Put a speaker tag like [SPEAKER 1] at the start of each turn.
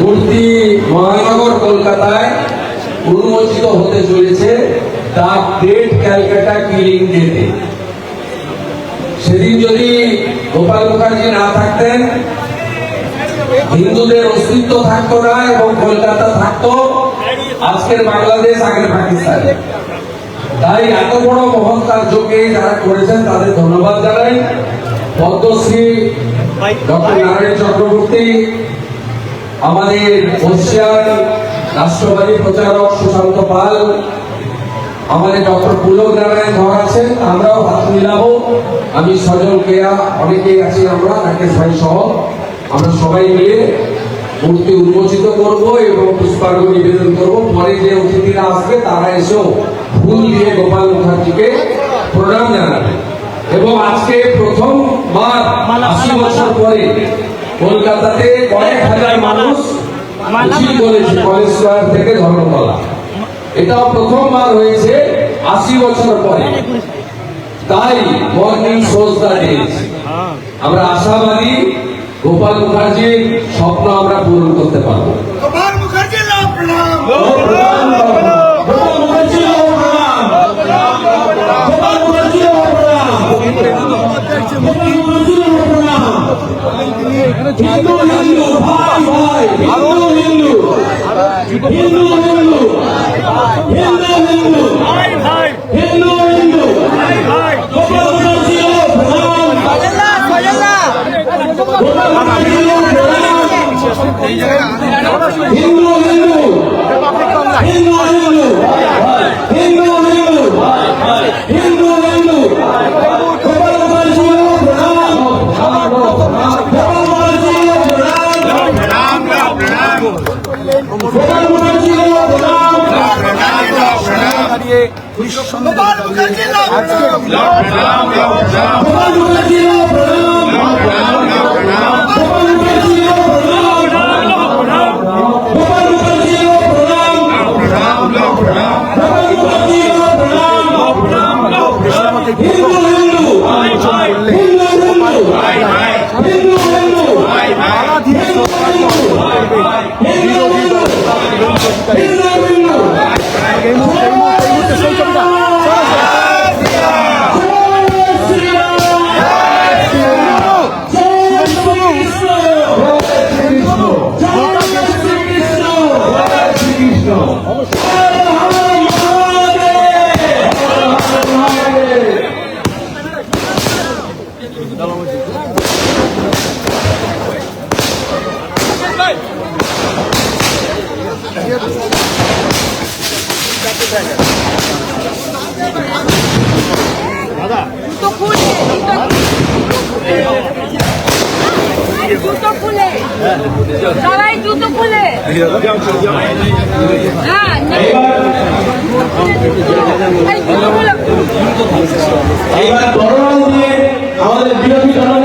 [SPEAKER 1] মূর্তি মহানগর কলকাতায় উন্মোচিত হতে চলেছে দ্য গ্রেট ক্যালকাটা কিলিং ডেতে। সেদিন যদি গোপাল মুখার্জি না থাকতেন, হিন্দুদের অস্তিত্ব থাকতো না এবং কলকাতা থাকতো আজকের বাংলাদেশ, আগের পাকিস্তান। তাই এত বড় মহৎ কার্যকে যারা করেছেন তাদের ধন্যবাদ জানাই। পদ্মশ্রী ডক্টর নারায়ণ চক্রবর্তী, আমাদের বর্ষিয়ান রাষ্ট্রবাদী প্রচারক সুশান্ত পাল, আমাদের ডক্টর পুলক নারায়ণ ধর আছেন, আমরাও হাত মিলাবো। আমি সজল কেয়া, অনেকেই আছি আমরা, রাকেশ ভাই সহ, আমরা সবাই মিলে মূর্তি উন্মোচিত করব এবং পুষ্পার্ঘ্য নিবেদন করব। পরে যে অতিথিরা আসবে তারা এসেও ফুল দিয়ে গোপাল মুখার্জিকে প্রণাম জানাবে। এবং আজকে প্রথমবার ৮০ বছর পরে কলকাতাতে কয়েক হাজার মানুষ মিছিল করেছে কলেজ স্কয়ার থেকে ধর্মতলা। এটাও প্রথমবার হয়েছে ৮০ বছর পরে। তাই মর্নিং শোজ দ্য ডেজ। আমরা আশাবাদী গোপাল মুখার্জির স্বপ্ন আমরা পূরণ করতে পারবো।
[SPEAKER 2] গোপাল মুখার্জি লাভ প্রণাম।
[SPEAKER 1] গোপাল মুখার্জি লাভ প্রণাম। গোপাল মুখার্জি লাভ প্রণাম। গোপাল মুখার্জি লাভ প্রণাম। হিন্দু হিন্দু ভাই ভাই, হিন্দু হিন্দু, হিন্দু হিন্দু, হিন্দু হিন্দু ভাই ভাই, হিন্দু হিন্দু ভাই ভাই। গোপাল মুখার্জি লাভ প্রণাম। গোপাল মুখার্জি লাভ প্রণাম। হিন্দু হিন্দু, হিন্দু হিন্দু, হিন্দু হিন্দু, হিন্দু হিন্দু। গোপাল মুখার্জি লাভ প্রণাম। গোপাল মুখার্জি লাভ প্রণাম। গোপাল মুখার্জি লাভ প্রণাম।
[SPEAKER 2] গোপাল মুখার্জি লাভ প্রণাম।
[SPEAKER 1] গোপাল মুখার্জি লাভ প্রণাম। গোপাল মুখার্জি লাভ প্রণাম। গোপাল মুখার্জি লাভ প্রণাম। গোপাল মুখার্জি লাভ প্রণাম। হিন্দু হিন্দু, হিন্দু হিন্দু, হিন্দু হিন্দু, হিন্দু হিন্দু, হিন্দু হিন্দু।
[SPEAKER 3] জুতো খুলে সবাই জুতো খুলে
[SPEAKER 1] এইবার বড় দিয়ে আমাদের বিরোধী দল